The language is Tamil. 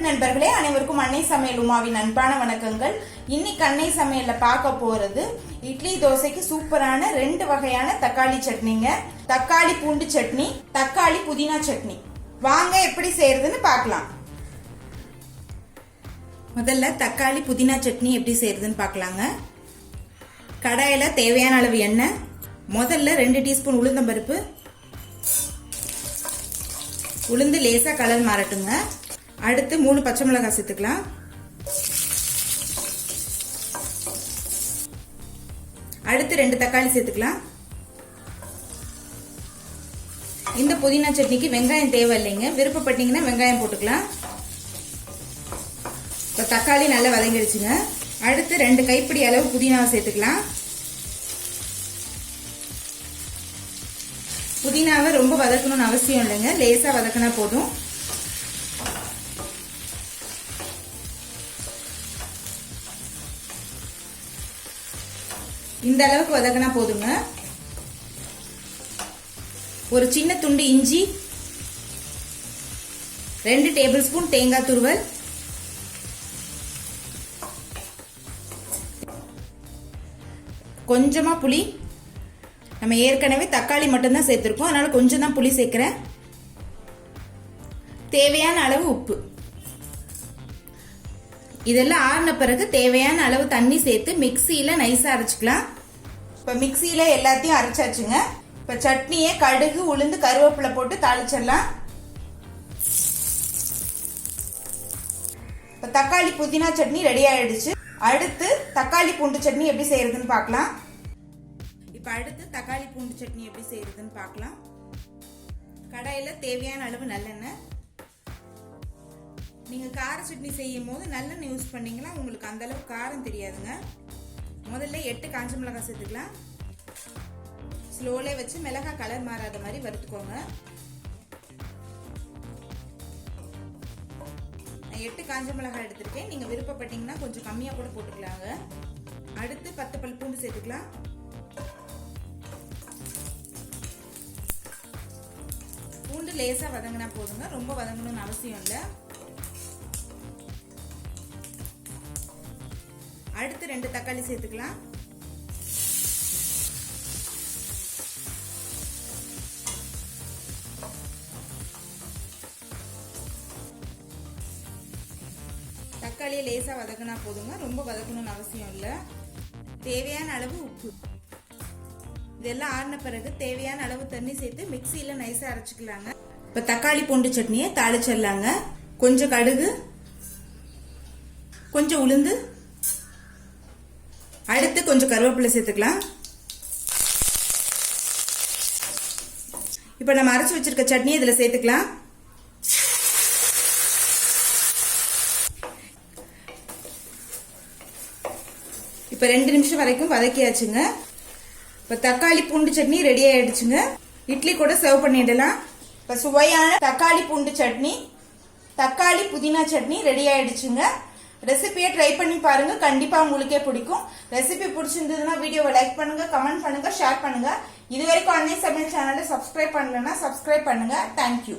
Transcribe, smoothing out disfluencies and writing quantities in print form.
நண்பர்களே, அனைவருக்கும் அன்னை சமையல் உமாவின் அன்பான வணக்கங்கள். இன்னைக்கு அன்னை சமையல்ல பார்க்க போறது இட்லி தோசைக்கு சூப்பரான 2 வகையான தக்காளி சட்னிங்க. தக்காளி பூண்டு சட்னி, தக்காளி புதினா சட்னி. வாங்க எப்படி செய்யறதுன்னு பார்க்கலாம். முதல்ல தக்காளி புதினா சட்னி எப்படி செய்யறதுன்னு பார்க்கலாங்க. கடாயில தேவையான அளவு எண்ணெய், முதல்ல 2 டீஸ்பூன் உளுந்தம்பருப்பு, உளுந்து லேசா கலர் மாறட்டுங்க. அடுத்து 3 பச்சை மிளகாய் சேர்த்துக்கலாம். அடுத்து 2 தக்காளி சேர்த்துக்கலாம். இந்த புதினா சட்னிக்கு வெங்காயம் தேவை இல்லைங்க, விருப்பப்பட்டீங்கன்னா வெங்காயம் போட்டுக்கலாம். இப்போ தக்காளி நல்லா வதங்கிடுச்சுங்க. அடுத்து 2 கைப்பிடி அளவு புதினாவை சேர்த்துக்கலாம். புதினாவை ரொம்ப வதக்கணும்னு அவசியம் இல்லைங்க, லேசா வதக்கினா போதும். இந்த அளவுக்கு வதக்கினா போதுங்க. ஒரு சின்ன துண்டு இஞ்சி, 2 டேபிள் ஸ்பூன் தேங்காய் துருவல், கொஞ்சமா புளி. நம்ம ஏற்கனவே தக்காளி மட்டும்தான் சேர்த்திருக்கோம், அதனால கொஞ்சம் தான் புளி சேர்க்கிறேன். தேவையான அளவு உப்பு. இதெல்லாம் ஆறின பிறகு தேவையான அளவு தண்ணி சேர்த்து மிக்சியில நைஸா அரைச்சுக்கலாம். இப்ப மிக்சியில எல்லாத்தையும் அரைச்சாச்சுங்க. இப்ப சட்னியை கடுகு, உளுந்து, கருவேப்பிலை போட்டு தாளிச்சிடலாம். இப்ப தக்காளி புதினா சட்னி ரெடி ஆயிடுச்சு. அடுத்து தக்காளி பூண்டு சட்னி எப்படி செய்யறதுன்னு பார்க்கலாம். இப்ப அடுத்து தக்காளி பூண்டு சட்னி எப்படி செய்யறதுன்னு பார்க்கலாம். கடாயில தேவையான அளவு நல்லெண்ணெய். நீங்க கார சட்னி செய்யும் போது நல்லெண்ணெய் யூஸ் பண்ணீங்கன்னா உங்களுக்கு அந்த அளவுக்கு காரம் தெரியாதுங்க. முதல்ல 8 காஞ்ச மிளகாய் சேர்த்துக்கலாம். ஸ்லோலே வச்சு மிளகாய் கலர் மாறாத மாதிரி வறுத்துக்கோங்க. 8 காஞ்ச மிளகாய் எடுத்திருக்கேன், நீங்க விருப்பப்பட்டீங்கன்னா கொஞ்சம் கம்மியா கூட போட்டுக்கலாங்க. அடுத்து 10 பல் பூண்டு சேர்த்துக்கலாம். பூண்டு லேசா வதங்கினா போதுங்க, ரொம்ப வதங்கணும்னு அவசியம் இல்லை. அடுத்து 2 தக்காளி சேர்த்துக்கலாம். தக்காளியை லேசா வதக்கினா போதுங்க, ரொம்ப வதக்கணும்னு அவசியம் இல்லை. தேவையான அளவு உப்பு. இதெல்லாம் ஆறின பிறகு தேவையான அளவு தண்ணி சேர்த்து மிக்சியில நைஸா அரைச்சுக்கலாங்க. இப்ப தக்காளி பூண்டு சட்னியை தாளிச்சிடலாங்க. கொஞ்சம் கடுகு, கொஞ்சம் உளுந்து, அடுத்து கொஞ்சம் கருவேப்பிலை சேர்த்துக்கலாம். இப்ப நம்ம அரைச்சு வச்சிருக்க சட்னி இதுல சேர்த்துக்கலாம். இப்ப 2 நிமிஷம் வரைக்கும் வதக்கியாச்சுங்க. இப்ப தக்காளி பூண்டு சட்னி ரெடி ஆயிடுச்சுங்க. இட்லி கூட சர்வ் பண்ணிடலாம். இப்ப சுவையான தக்காளி பூண்டு சட்னி, தக்காளி புதினா சட்னி ரெடி ஆயிடுச்சுங்க. ரெசிபியை ட்ரை பண்ணி பாருங்க, கண்டிப்பா உங்களுக்கே பிடிக்கும். ரெசிபி பிடிச்சிருந்ததுன்னா வீடியோவை லைக் பண்ணுங்க, கமெண்ட் பண்ணுங்க, ஷேர் பண்ணுங்க. இது வரைக்கும் அன்னை சமையல் சேனலை சப்ஸ்கிரைப் பண்ணலன்னா சப்ஸ்கிரைப் பண்ணுங்க. தேங்க்யூ.